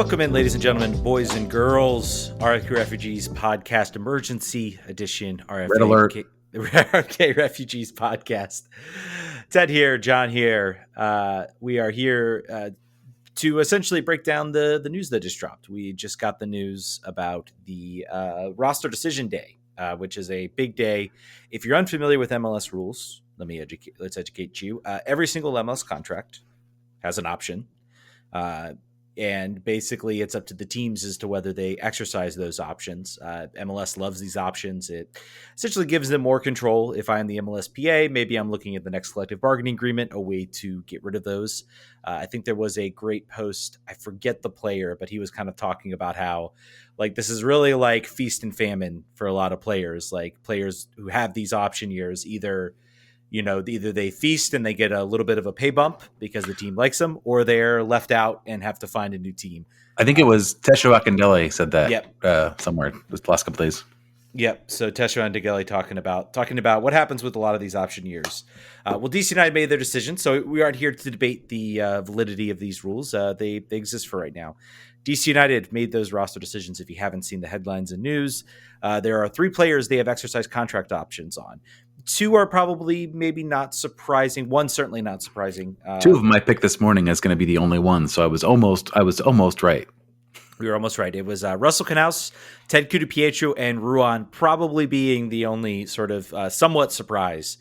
Welcome in, ladies and gentlemen, boys and girls. RFK Refugees Podcast Emergency Edition. Red alert. RFK Refugees Podcast. Ted here, John here. We are here to essentially break down the news that just dropped. We just got the news about the roster decision day, which is a big day. If you're unfamiliar with MLS rules, let's educate you. Every single MLS contract has an option. And basically it's up to the teams as to whether they exercise those options. MLS loves these options. It essentially gives them more control. If I'm the MLSPA, maybe I'm looking at the next collective bargaining agreement, a way to get rid of those. I think there was a great post. I forget the player, but he was kind of talking about how like this is really like feast and famine for a lot of players, like players who have these option years, either they feast and they get a little bit of a pay bump because the team likes them, or they're left out and have to find a new team. I think it was Tesho Akindele said that somewhere this last couple days. Yep. So Tesho Akindele talking about what happens with a lot of these option years. Well, DC United made their decision, so we aren't here to debate the validity of these rules. They exist for right now. DC United made those roster decisions. If you haven't seen the headlines and news, there are 3 players they have exercised contract options on. 2 are probably maybe not surprising. 1 certainly not surprising. 2 of them I picked this morning as going to be the only one, so I was almost right. We were almost right. It was Russell Canouse, Ted Kutupietro, and Ruan probably being the only sort of somewhat surprise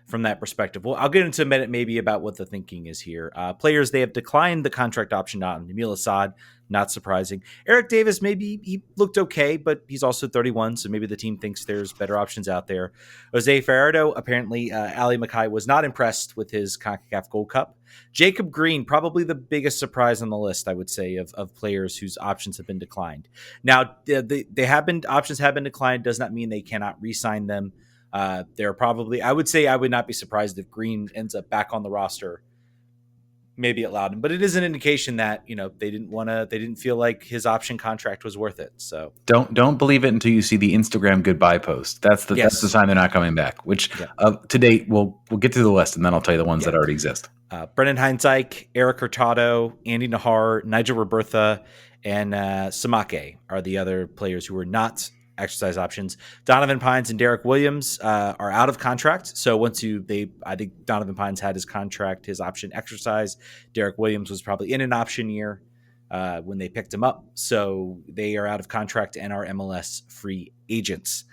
from that perspective. Well, I'll get into a minute maybe about what the thinking is here. Players they have declined the contract option on. Nabil Assad, not surprising. Eric Davis, maybe he looked okay, but he's also 31, so maybe the team thinks there's better options out there. Jose Ferreiro, apparently Ali Mackay was not impressed with his CONCACAF Gold Cup. Jacob Green, probably the biggest surprise on the list, I would say, of players whose options have been declined. Now, options have been declined, does not mean they cannot re-sign them. They're probably, I would not be surprised if Green ends up back on the roster, maybe at Loudoun, but it is an indication that, they didn't feel like his option contract was worth it. So don't believe it until you see the Instagram goodbye post. That's the sign they're not coming back, which to date, we'll get through the list and then I'll tell you the ones that already exist. Brendan Heinzike, Eric Hurtado, Andy Nahar, Nigel Robertha, and Samake are the other players who were not exercise options. Donovan Pines and Derek Williams are out of contract. So I think Donovan Pines had his option exercise. Derek Williams was probably in an option year when they picked him up. So they are out of contract and are MLS free agents.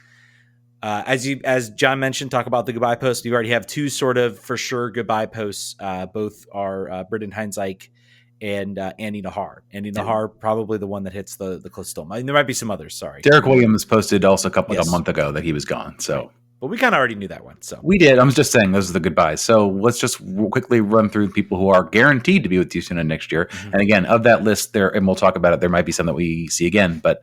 As John mentioned, talk about the goodbye post. You already have 2 sort of for sure goodbye posts. Both are Brendan Heinzike and Andy Nahar. Andy Nahar, probably the one that hits the closest. I mean, there might be some others. Sorry. Derek Williams posted also a month ago that he was gone. So, but we kind of already knew that one. So we did. I was just saying those are the goodbyes. So let's just quickly run through people who are guaranteed to be with DC United next year. Mm-hmm. And again, of that list there, and we'll talk about it. There might be some that we see again, but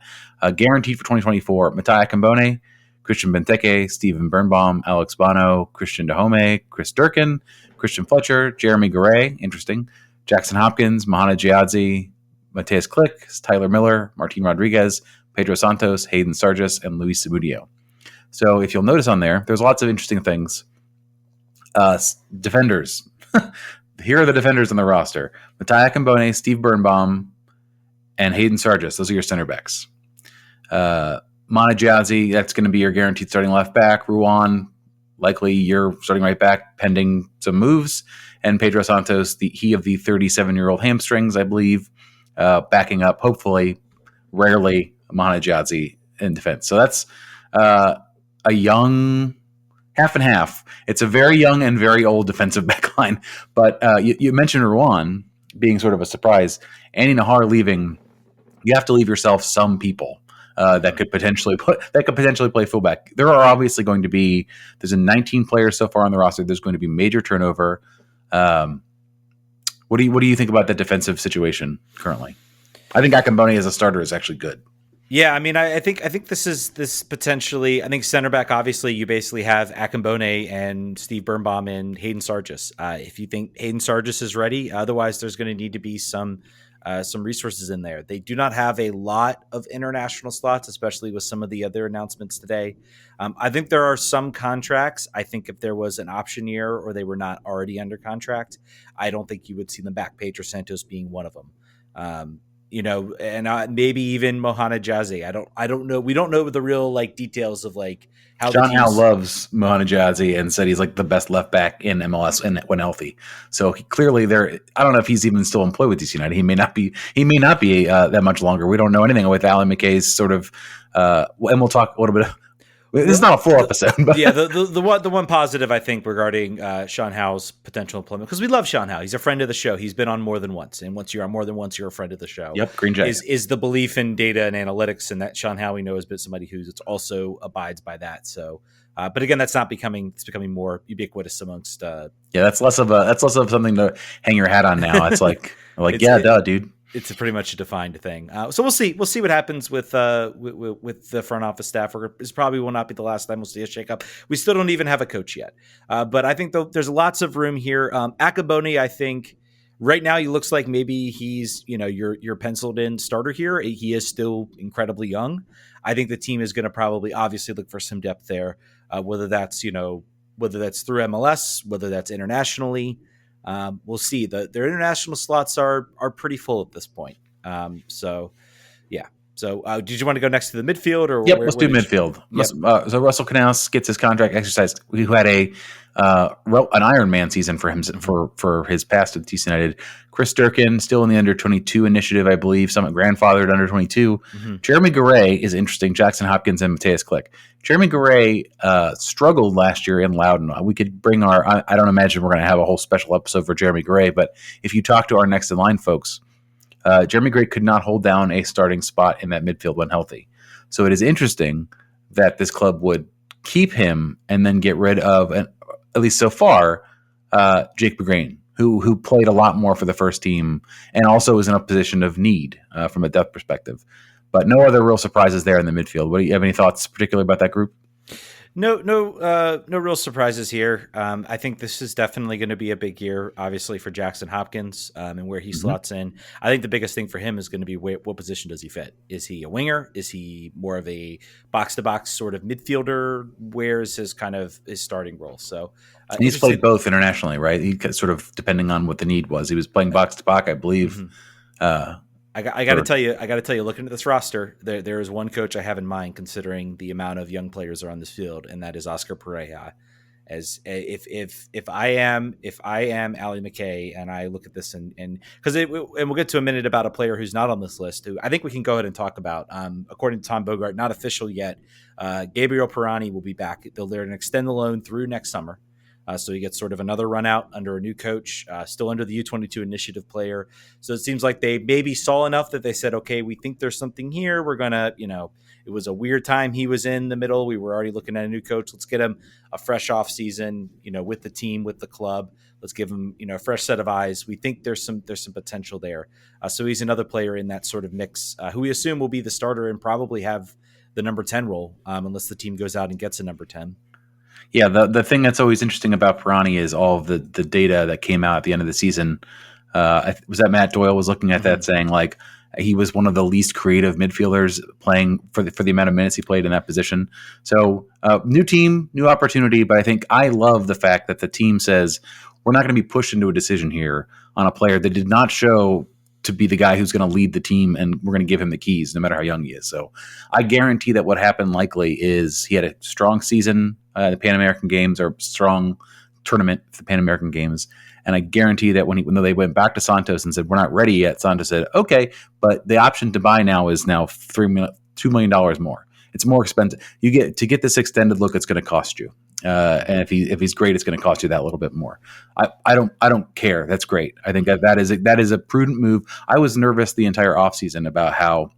guaranteed for 2024: Matai Akambone, Christian Benteke, Steven Birnbaum, Alex Bono, Christian Dahome, Chris Durkin, Christian Fletcher, Jeremy Garay. Interesting. Jackson Hopkins, Mahana Giadzi, Mateus Click, Tyler Miller, Martin Rodriguez, Pedro Santos, Hayden Sargis, and Luis Zamudio. So if you'll notice on there's lots of interesting things. Defenders. Here are the defenders on the roster. Matai Akambone, Steve Birnbaum, and Hayden Sargis. Those are your center backs. Mahana Giadzi, that's going to be your guaranteed starting left back. Ruan, likely you're starting right back, pending some moves. And Pedro Santos, he of the 37-year-old hamstrings, I believe, backing up, hopefully, rarely, Mahana Giadzi in defense. So that's a young half and half. It's a very young and very old defensive backline. But you mentioned Ruan being sort of a surprise. Andy Nahar leaving, you have to leave yourself some people. That could potentially play fullback. There are obviously going to be. There's 19 players so far on the roster. There's going to be major turnover. What do you think about that defensive situation currently? I think Akambone as a starter is actually good. Yeah, I mean, I think this potentially. I think center back. Obviously, you basically have Akambone and Steve Birnbaum and Hayden Sargis. If you think Hayden Sargis is ready, otherwise there's going to need to be some resources in there. They do not have a lot of international slots, especially with some of the other announcements today. I think there are some contracts. I think if there was an option year or they were not already under contract, I don't think you would see them back. Pedro Santos being one of them. and maybe even Mohana Jazzy. I don't know. We don't know the real like details of like how John the Howe teams. loves Mohana Jazzy and said he's like the best left back in MLS when healthy. So clearly, I don't know if he's even still employed with DC United. He may not be. He may not be that much longer. We don't know anything with Alan McKay's sort of. And we'll talk a little bit. This is not a full episode, but yeah, the one positive I think regarding Sean Howe's potential employment, because we love Sean Howe. He's a friend of the show. He's been on more than once, and once you're on more than once, you're a friend of the show. Yep, Green Giant is the belief in data and analytics, and that Sean Howe we know has been somebody who also abides by that. So, but again, it's becoming more ubiquitous amongst. That's less of something to hang your hat on now. It's like dude. It's pretty much a defined thing. So we'll see. We'll see what happens with the front office staff. This probably will not be the last time we'll see a shakeup. We still don't even have a coach yet. But I think there's lots of room here. Akabone, I think right now he looks like maybe he's your penciled in starter here. He is still incredibly young. I think the team is going to probably obviously look for some depth there, whether that's through MLS, whether that's internationally. We'll see. Their international slots are pretty full at this point. So did you want to go next to the midfield or? Yep, let's do midfield. Yep. So Russell Canals gets his contract exercised. Who had an Ironman season for him for his past at DC United. Chris Durkin still in the under 22 initiative, I believe. Somewhat grandfathered under 22. Mm-hmm. Jeremy Garay is interesting. Jackson Hopkins and Mateus Click. Jeremy Garay struggled last year in Loudoun. We could bring I don't imagine we're going to have a whole special episode for Jeremy Garay, but if you talk to our next in line folks, Jeremy Garay could not hold down a starting spot in that midfield when healthy. So it is interesting that this club would keep him and then get rid of, at least so far, Jake Begrain, who played a lot more for the first team and also is in a position of need from a depth perspective. But no other real surprises there in the midfield. What do you have any thoughts particularly about that group? No real surprises here. I think this is definitely going to be a big year, obviously, for Jackson Hopkins and where he slots in. I think the biggest thing for him is going to be what position does he fit? Is he a winger? Is he more of a box-to-box sort of midfielder? Where is his starting role? So he's played both internationally, right? He sort of depending on what the need was. He was playing box-to-box, I believe. Mm-hmm. I got to tell you, looking at this roster, there is one coach I have in mind considering the amount of young players are on this field, and that is Oscar Pareja. As if I am Ali McKay and I look at this and we'll get to a minute about a player who's not on this list who I think we can go ahead and talk about. According to Tom Bogart, not official yet, Gabriel Pirani will be back. They're going to extend the loan through next summer. So he gets sort of another run out under a new coach, still under the U22 initiative player. So it seems like they maybe saw enough that they said, okay, we think there's something here. We're going to, it was a weird time he was in the middle. We were already looking at a new coach. Let's get him a fresh off season, with the team, with the club. Let's give him, a fresh set of eyes. We think there's some potential there. So he's another player in that sort of mix who we assume will be the starter and probably have the number 10 role unless the team goes out and gets a number 10. Yeah, the thing that's always interesting about Pirani is all of the data that came out at the end of the season. Was that Matt Doyle was looking at that saying like he was one of the least creative midfielders playing for the amount of minutes he played in that position. So new team, new opportunity. But I think I love the fact that the team says we're not going to be pushed into a decision here on a player that did not show to be the guy who's going to lead the team, and we're going to give him the keys no matter how young he is. So I guarantee that what happened likely is he had a strong season the Pan American Games, or strong tournament for the Pan American Games. And I guarantee that when they went back to Santos and said, we're not ready yet, Santos said, okay, but the option to buy now is now $2 million more. It's more expensive. To get this extended look, it's going to cost you. And if he's great, it's going to cost you that little bit more. I don't care. That's great. I think that is a prudent move. I was nervous the entire offseason about how,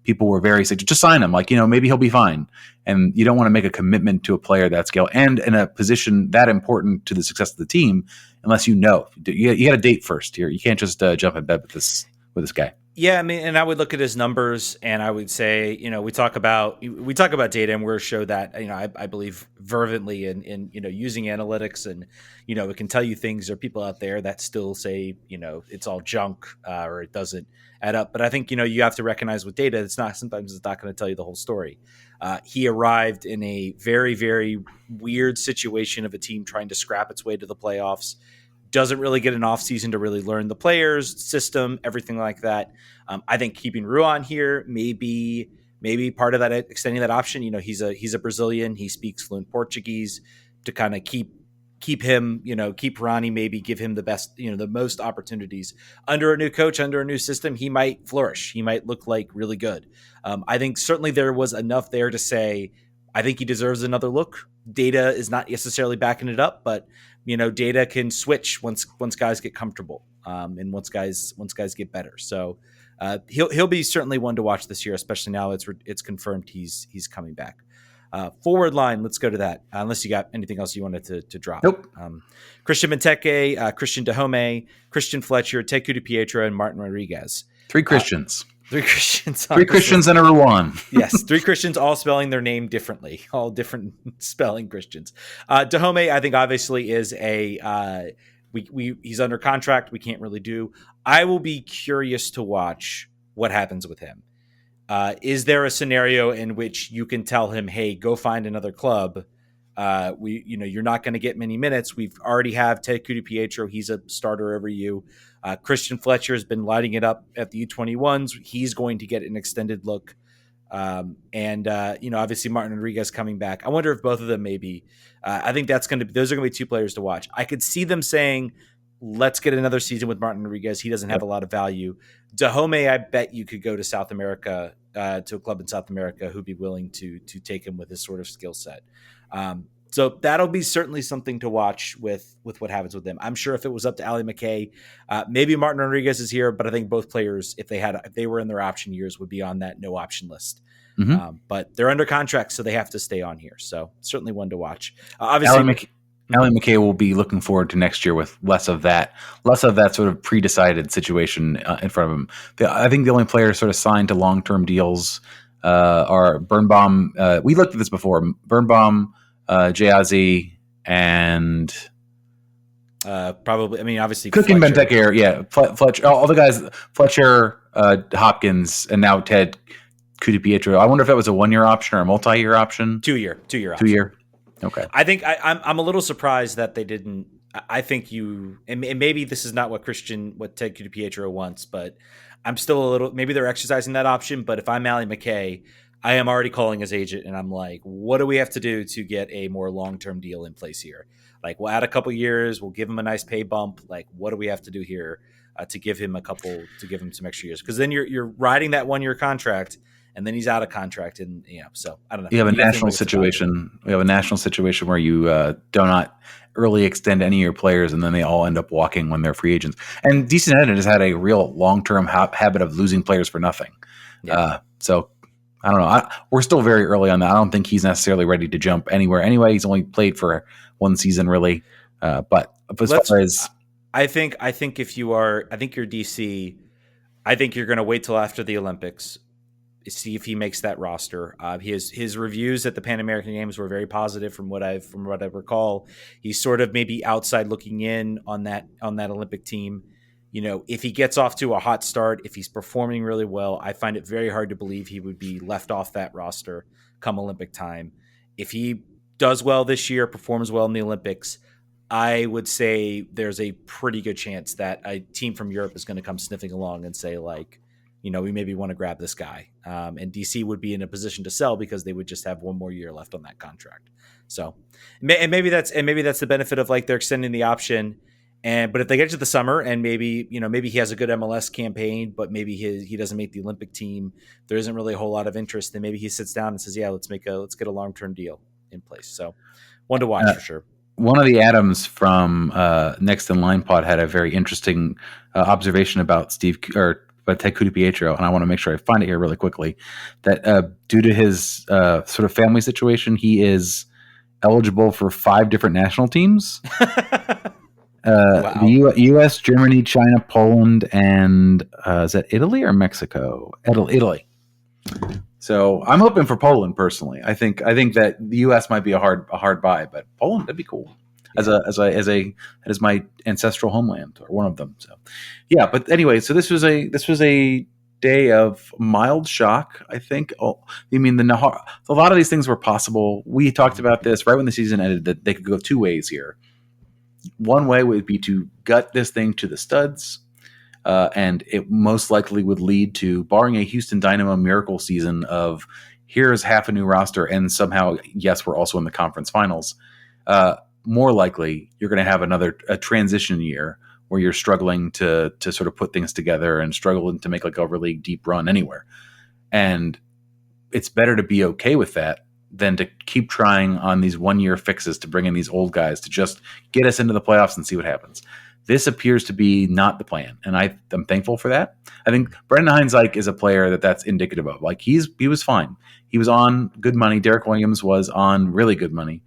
people were very sick. Just sign him. Like, maybe he'll be fine. And you don't want to make a commitment to a player that scale and in a position that important to the success of the team unless you got to date first here. You can't just jump in bed with this guy. Yeah, I mean, and I would look at his numbers and I would say, we talk about data and we're a show that, I believe fervently in using analytics and, it can tell you things. There are people out there that still say, it's all junk or it doesn't add up. But I think, you have to recognize with data, sometimes it's not going to tell you the whole story. He arrived in a very, very weird situation of a team trying to scrap its way to the playoffs doesn't really get an off season to really learn the players, system, everything like that. I think keeping Ruan here maybe part of that, extending that option. He's a Brazilian. He speaks fluent Portuguese to kind of keep him, keep Ronnie, maybe give him the best, the most opportunities under a new coach, under a new system. He might flourish. He might look like really good. I think certainly there was enough there to say, I think he deserves another look. Data is not necessarily backing it up, but data can switch once guys get comfortable, and once guys get better. So he'll be certainly one to watch this year, especially now it's confirmed he's coming back. Forward line, let's go to that. Unless you got anything else you wanted to drop. Nope. Christian Benteke, Christian Dahome, Christian Fletcher, Teku DiPietro, and Martin Rodriguez. Three Christians. Three Christians. Three Christians and a Ruan. Yes, three Christians, all spelling their name differently, all different spelling Christians. Dahome, I think, obviously is he's under contract. We can't really do. I will be curious to watch what happens with him. Is there a scenario in which you can tell him, "Hey, go find another club"? You're not going to get many minutes. We've already have Teku DiPietro. He's a starter over you. Christian Fletcher has been lighting it up at the U21s. He's going to get an extended look. Obviously Martin Rodriguez coming back. I wonder if both of them maybe. I think those are going to be two players to watch. I could see them saying, let's get another season with Martin Rodriguez. He doesn't have a lot of value. Dahome, I bet you could go to South America, to a club in South America who'd be willing to take him with his sort of skill set. So that'll be certainly something to watch with what happens with them. I'm sure if it was up to Ali McKay, maybe Martin Rodriguez is here, but I think both players, if they were in their option years, would be on that no option list. Mm-hmm. But they're under contract, so they have to stay on here. So certainly one to watch. Obviously, Ali McKay will be looking forward to next year with less of that sort of pre-decided situation in front of him. I think the only players sort of signed to long-term deals are Birnbaum. We looked at this before. Birnbaum, Jayazi, and probably. I mean, obviously, Cook and Benteke. Fletcher. All the guys. Fletcher, Hopkins, and now Ted DiPietro. I wonder if that was a 1-year option or a multi-year option. 2-year option. 2-year. Okay. I think I'm a little surprised that they didn't. I think and maybe this is not what Ted DiPietro wants, but I'm still a little. Maybe they're exercising that option. But if I'm Ali McKay, I am already calling his agent, and I'm like, what do we have to do to get a more long-term deal in place here? Like, we'll add a couple years, we'll give him a nice pay bump. Like, what do we have to do here to give him some extra years? Because then you're riding that 1-year contract, and then he's out of contract, and so I don't know. We have a national situation. We have a national situation where you do not early extend any of your players, and then they all end up walking when they're free agents. And DC United has had a real long-term habit of losing players for nothing. Yeah. So I don't know. We're still very early on that. I don't think he's necessarily ready to jump anywhere. Anyway, he's only played for one season, really. But as far as I think if you're DC, I think you're going to wait till after the Olympics, see if he makes that roster. His reviews at the Pan American Games were very positive from what I recall. He's sort of maybe outside looking in on that Olympic team. If he gets off to a hot start, if he's performing really well, I find it very hard to believe he would be left off that roster come Olympic time. If he does well this year, performs well in the Olympics, I would say there's a pretty good chance that a team from Europe is going to come sniffing along and say, like, we maybe want to grab this guy. And DC would be in a position to sell because they would just have one more year left on that contract. So, and maybe that's the benefit of, like, they're extending the option. But if they get to the summer and maybe he has a good MLS campaign, but maybe he doesn't make the Olympic team, there isn't really a whole lot of interest, then maybe he sits down and says, yeah, let's get a long-term deal in place. So one to watch for sure. One of the Adams from Next in Line Pod had a very interesting observation about Teku DiPietro, and I want to make sure I find it here really quickly, that due to his sort of family situation, he is eligible for 5 different national teams. Wow. The U.S., Germany, China, Poland, and is that Italy or Mexico? Italy. So I'm hoping for Poland personally. I think that the U.S. might be a hard buy, but Poland, that'd be cool. Yeah. As my ancestral homeland, or one of them. So yeah. But anyway, so this was a day of mild shock. I think. Oh, you mean a lot of these things were possible. We talked about this right when the season ended, that they could go 2 ways here. One way would be to gut this thing to the studs, and it most likely would lead to, barring a Houston Dynamo miracle season of here's half a new roster, and somehow, yes, we're also in the conference finals. More likely, you're going to have a transition year where you're struggling to sort of put things together and struggling to make like a really deep run anywhere. And it's better to be okay with that than to keep trying on these 1 year fixes to bring in these old guys to just get us into the playoffs and see what happens. This appears to be not the plan, and I'm thankful for that. I think Brendan Hines-Like is a player that's indicative of. Like he was fine. He was on good money. Derek Williams was on really good money,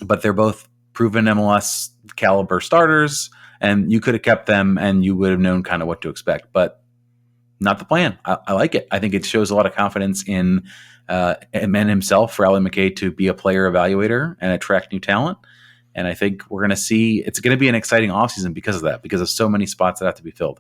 but they're both proven MLS caliber starters, and you could have kept them, and you would have known kind of what to expect. But not the plan. I like it. I think it shows a lot of confidence in man himself, for Alan McKay, to be a player evaluator and attract new talent. And I think we're going to see it's going to be an exciting offseason because of that, because of so many spots that have to be filled.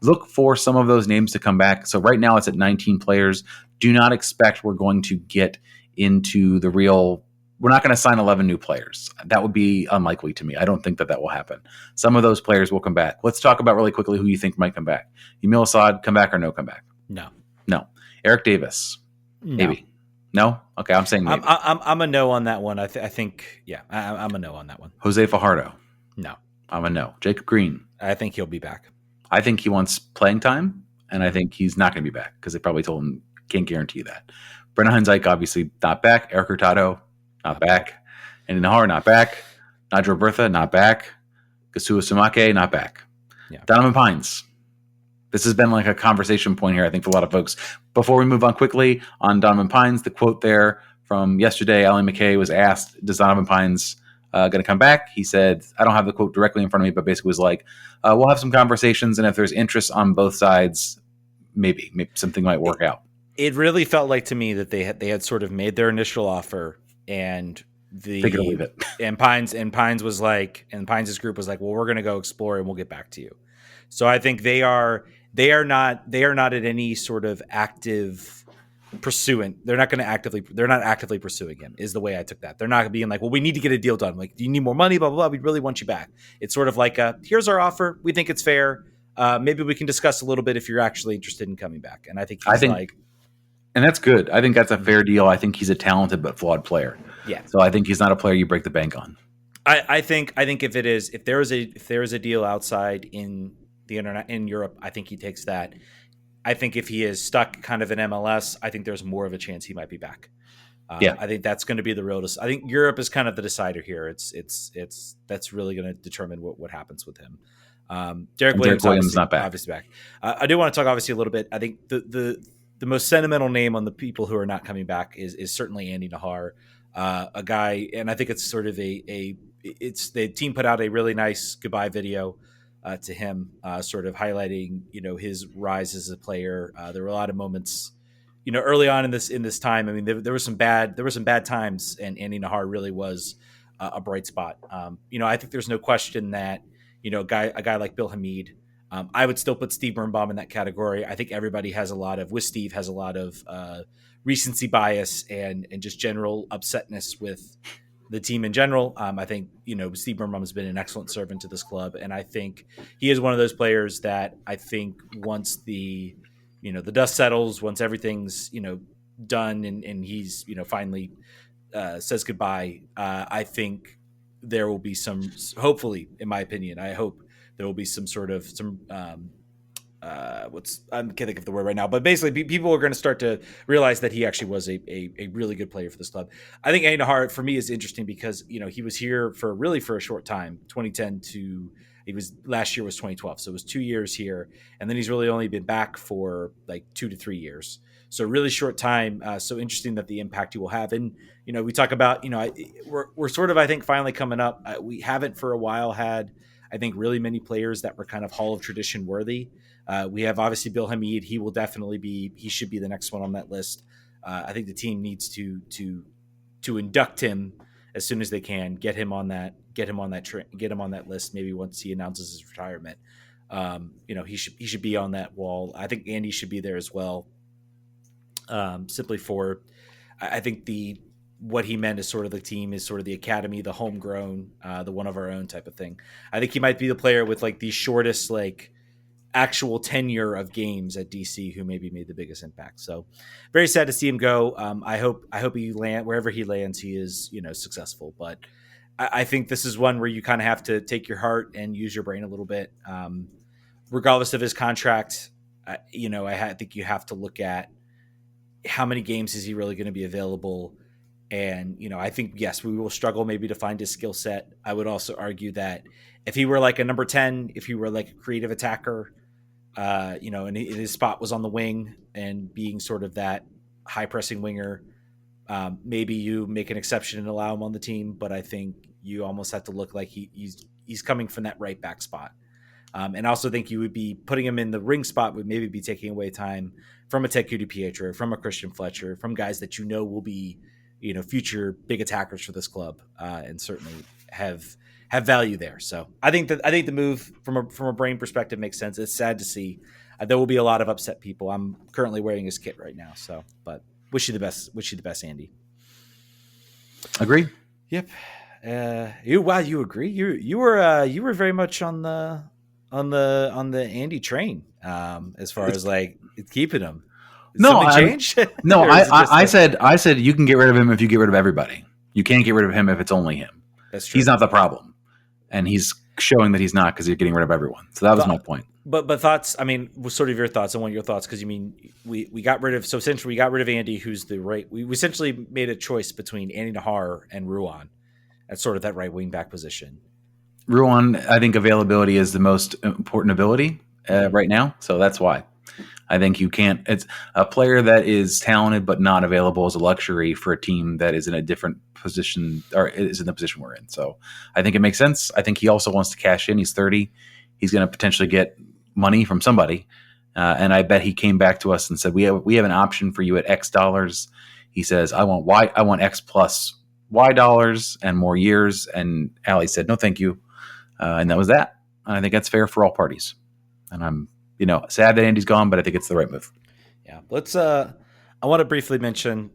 Look for some of those names to come back. So right now it's at 19 players. Do not expect we're going to get into the real. We're not going to sign 11 new players. That would be unlikely to me. I don't think that will happen. Some of those players will come back. Let's talk about really quickly who you think might come back. Emil Assad, come back or no come back? No. Eric Davis, maybe. No? Okay, I'm saying maybe. I'm a no on that one. I think, yeah, I'm a no on that one. Jose Fajardo. No. I'm a no. Jacob Green. I think he'll be back. I think he wants playing time, and I think he's not going to be back because they probably told him, can't guarantee that. Brendan Hines-Like, obviously not back. Eric Hurtado, not back. Andy Nahar, not back. Nadra Bertha, not back. Kasua Sumake, not back. Yeah. Donovan Pines. This has been like a conversation point here, I think, for a lot of folks. Before we move on quickly on Donovan Pines, the quote there from yesterday, Alan McKay was asked, does Donovan Pines going to come back? He said, I don't have the quote directly in front of me, but basically was like, we'll have some conversations, and if there's interest on both sides, maybe something might work out. It really felt like to me that they had sort of made their initial offer, and Take it or leave it. and Pines was like, and Pines' group was like, well, we're going to go explore and we'll get back to you. So I think they are not at any sort of active pursuant. They're not actively pursuing him, is the way I took that. They're not being like, well, we need to get a deal done. Like, do you need more money? Blah, blah, blah. We really want you back. It's sort of like here's our offer. We think it's fair. Maybe we can discuss a little bit if you're actually interested in coming back. And I think and that's good. I think that's a fair deal. I think he's a talented but flawed player. Yeah. So I think he's not a player you break the bank on. I think if there is a deal outside in the internet in Europe, I think he takes that. I think if he is stuck kind of in MLS, I think there's more of a chance he might be back. I think that's going to be the real. I think Europe is kind of the decider here. That's really going to determine what happens with him. Derek Williams not back. Obviously back. I do want to talk obviously a little bit. I think the most sentimental name on the people who are not coming back is certainly Andy Nahar, a guy, and I think it's sort of the team put out a really nice goodbye video to him, sort of highlighting his rise as a player. There were a lot of moments, early on in this time. I mean, there were some bad times, and Andy Nahar really was a bright spot. I think there's no question that a guy like Bill Hamid. I would still put Steve Birnbaum in that category. I think everybody has a lot of recency bias and just general upsetness with the team in general. I think, Steve Birnbaum has been an excellent servant to this club. And I think he is one of those players that I think once the dust settles, once everything's, done and he's, finally says goodbye, I think there will be hopefully, in my opinion, I hope there will be I can't think of the word right now, but basically people are going to start to realize that he actually was a really good player for this club. I think Andy Nahar for me is interesting because, he was here for a short time, 2010 to last year was 2012. So it was 2 years here. And then he's really only been back for like 2 to 3 years. So really short time. So interesting that the impact he will have. And, we talk about, we're sort of, I think, finally coming up. We haven't for a while had, I think, really many players that were kind of Hall of Tradition worthy. We have obviously Bill Hamid. He will definitely he should be the next one on that list. I think the team needs to induct him as soon as they can, get him on that list. Maybe once he announces his retirement, he should be on that wall. I think Andy should be there as well. Simply for, I think what he meant is sort of the team is sort of the academy, the homegrown, the one of our own type of thing. I think he might be the player with like the shortest like actual tenure of games at DC who maybe made the biggest impact. So very sad to see him go. I hope he land wherever he lands, he is, successful. But I think this is one where you kind of have to take your heart and use your brain a little bit. Regardless of his contract, I think you have to look at how many games is he really going to be available. And, I think, yes, we will struggle maybe to find his skill set. I would also argue that if he were like a number 10, if he were like a creative attacker, and his spot was on the wing and being sort of that high pressing winger, maybe you make an exception and allow him on the team. But I think you almost have to look like he's coming from that right back spot. And I also think you would be putting him in the ring spot would maybe be taking away time from a Teku DiPietro, from a Christian Fletcher, from guys that will be, future big attackers for this club, and certainly have value there. So I think the move from a brain perspective makes sense. It's sad to see. There will be a lot of upset people. I'm currently wearing his kit right now, so but wish you the best. Wish you the best, Andy. Agree. Yep. You agree? You were very much on the Andy train, as far as like keeping him. No, changed? No, I said you can get rid of him if you get rid of everybody. You can't get rid of him if it's only him. That's true. He's not the problem, and he's showing that he's not because you're getting rid of everyone. So that was my point. But thoughts? I mean, sort of your thoughts. I want your thoughts because you mean we got rid of essentially we got rid of Andy, who's the right. We essentially made a choice between Andy Nahar and Ruan at sort of that right wing back position. Ruan, I think availability is the most important ability right now, so that's why. I think you can't. It's a player that is talented but not available as a luxury for a team that is in a different position or is in the position we're in. So I think it makes sense. I think he also wants to cash in. He's 30. He's going to potentially get money from somebody, and I bet he came back to us and said, "We have an option for you at X dollars." He says, "I want X plus Y dollars and more years." And Ali said, "No, thank you," and that was that. And I think that's fair for all parties. And I'm sad that Andy's gone, but I think it's the right move. Yeah. Let's, I want to briefly mention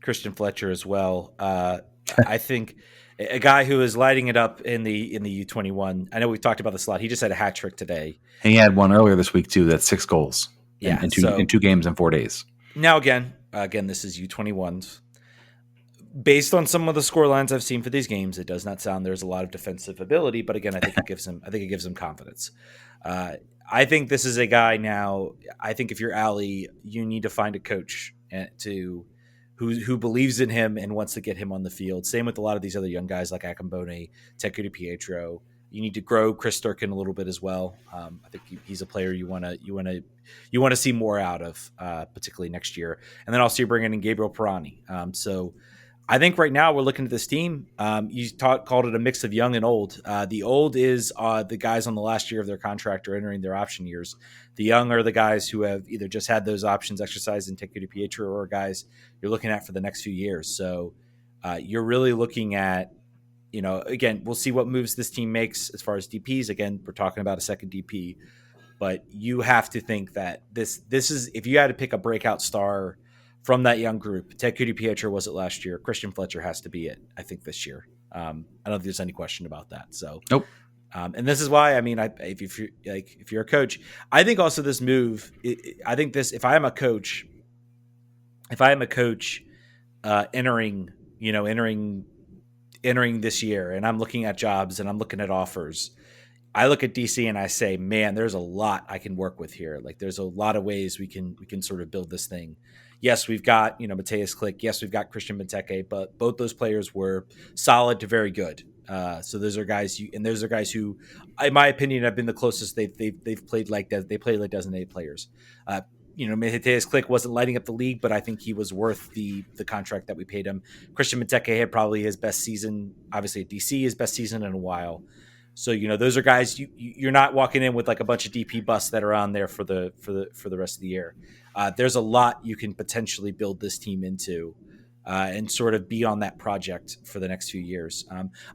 Christian Fletcher as well. I think a guy who is lighting it up in the U21. I know we've talked about this a lot. He just had a hat trick today. And he had one earlier this week too. That's 6 goals in 2 games in 4 days. Now, again, this is U21s. Based on some of the score lines I've seen for these games, it does not sound there's a lot of defensive ability, but again, I think it gives him confidence. I think this is a guy now. I think if you're Ali, you need to find a coach who believes in him and wants to get him on the field. Same with a lot of these other young guys like Akambone, Teku DiPietro. You need to grow Chris Durkin a little bit as well. I think he's a player you want to see more out of, particularly next year. And then also you're bringing in Gabriel Pirani. So I think right now we're looking at this team. You called it a mix of young and old. The old is the guys on the last year of their contract or entering their option years. The young are the guys who have either just had those options exercised in Teku DiPietro or guys you're looking at for the next few years. So you're really looking at, again, we'll see what moves this team makes as far as DPs. Again, we're talking about a second DP, but you have to think that this is, if you had to pick a breakout star from that young group, Teku DiPietro was it last year. Christian Fletcher has to be it, I think, this year. I don't think there's any question about that. So, nope. And this is why, I mean, if you're a coach, I think also this move, I think this, if I am a coach entering this year and I'm looking at jobs and I'm looking at offers, I look at DC and I say, man, there's a lot I can work with here. Like there's a lot of ways we can sort of build this thing. Yes, we've got, Mateus Click. Yes, we've got Christian Benteke, but both those players were solid to very good. So those are guys who, in my opinion, have been the closest they've played like that. They played like designated players. Mateus Click wasn't lighting up the league, but I think he was worth the contract that we paid him. Christian Benteke had probably his best season, obviously at DC, his best season in a while. So those are guys you're not walking in with like a bunch of DP busts that are on there for the rest of the year. There's a lot you can potentially build this team into, and sort of be on that project for the next few years.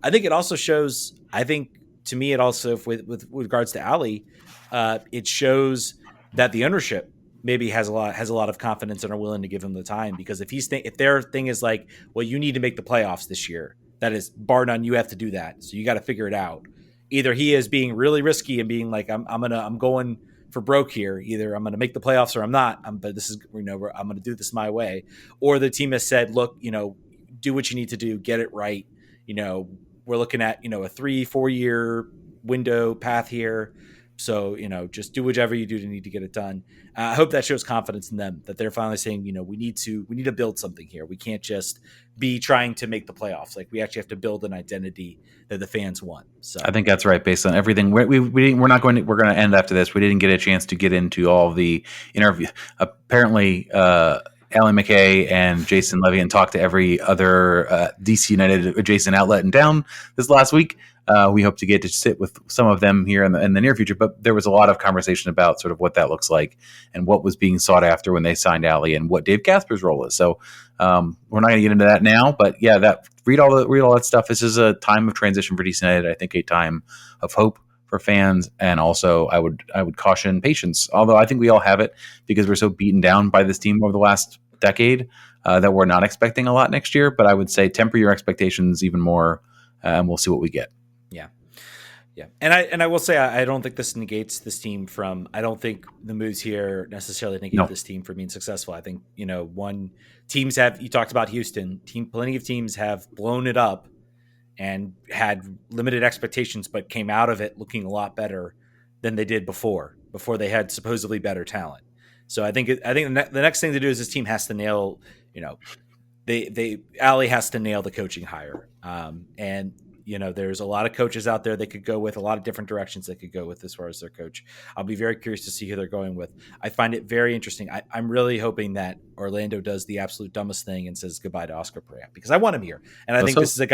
I think it also shows. I think to me, it also with regards to Ali, it shows that the ownership maybe has a lot of confidence and are willing to give him the time, because if their thing is like, well, you need to make the playoffs this year, that is bar none, you have to do that. So you got to figure it out. Either he is being really risky and being like, I'm going for broke here. Either I'm going to make the playoffs or I'm not. But this is, I'm going to do this my way. Or the team has said, look, do what you need to do, get it right. We're looking at, a 3-4 year window path here. So, just do whatever you do to need to get it done. I hope that shows confidence in them, that they're finally saying, we need to build something here. We can't just be trying to make the playoffs. Like, we actually have to build an identity that the fans want. So I think that's right. Based on everything, we're going to end after this. We didn't get a chance to get into all of the interview. Apparently, Allie McKay and Jason Levy and talked to every other DC United adjacent outlet in town this last week. We hope to get to sit with some of them here in the near future, but there was a lot of conversation about sort of what that looks like and what was being sought after when they signed Allie and what Dave Casper's role is. So we're not going to get into that now, but yeah, read all that stuff. This is a time of transition for DC United. I think a time of hope for fans, and also I would caution patience. Although I think we all have it because we're so beaten down by this team over the last decade that we're not expecting a lot next year. But I would say temper your expectations even more, and we'll see what we get. Yeah. And I will say, I don't think this negates this team from, I don't think the moves here necessarily negate this team from being successful. I think, teams have, you talked about Houston, plenty of teams have blown it up and had limited expectations, but came out of it looking a lot better than they did before they had supposedly better talent. So I think the next thing to do is this team has to nail, Allie has to nail the coaching hire. And there's a lot of coaches out there they could go with, a lot of different directions they could go with as far as their coach. I'll be very curious to see who they're going with. I find it very interesting. I'm really hoping that Orlando does the absolute dumbest thing and says goodbye to Oscar Pereira, because I want him here. And I think this is a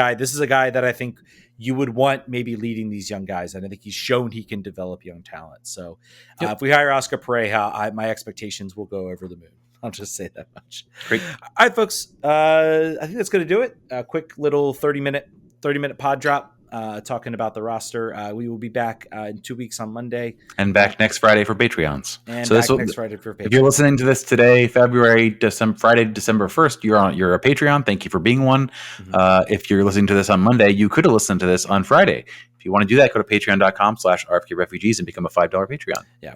guy that I think you would want maybe leading these young guys. And I think he's shown he can develop young talent. So if we hire Oscar Pereira, my expectations will go over the moon. I'll just say that much. Great. All right, folks. I think that's going to do it. A quick little 30-minute pod drop talking about the roster. We will be back in 2 weeks on Monday. And back next Friday for Patreons. Next Friday for Patreons. If you're listening to this today, Friday, December 1st, you're a Patreon. Thank you for being one. Mm-hmm. If you're listening to this on Monday, you could have listened to this on Friday. If you want to do that, go to patreon.com/RFKrefugees and become a $5 Patreon. Yeah,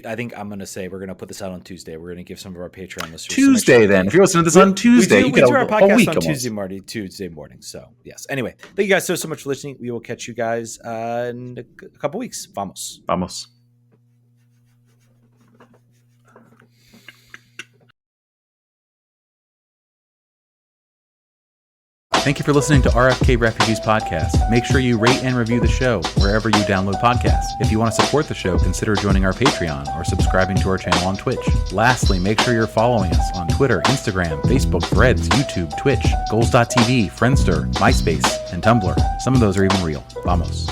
I think I'm going to say we're going to put this out on Tuesday. We're going to give some of our Patreon listeners Tuesday then. If you're listening to this on Tuesday, we do our podcast on Tuesday morning. So yes. Anyway, thank you guys so much for listening. We will catch you guys in a couple weeks. Vamos. Thank you for listening to RFK Refugees Podcast. Make sure you rate and review the show wherever you download podcasts. If you want to support the show, consider joining our Patreon or subscribing to our channel on Twitch. Lastly, make sure you're following us on Twitter, Instagram, Facebook, Threads, YouTube, Twitch, Goals.tv, Friendster, MySpace, and Tumblr. Some of those are even real. Vamos.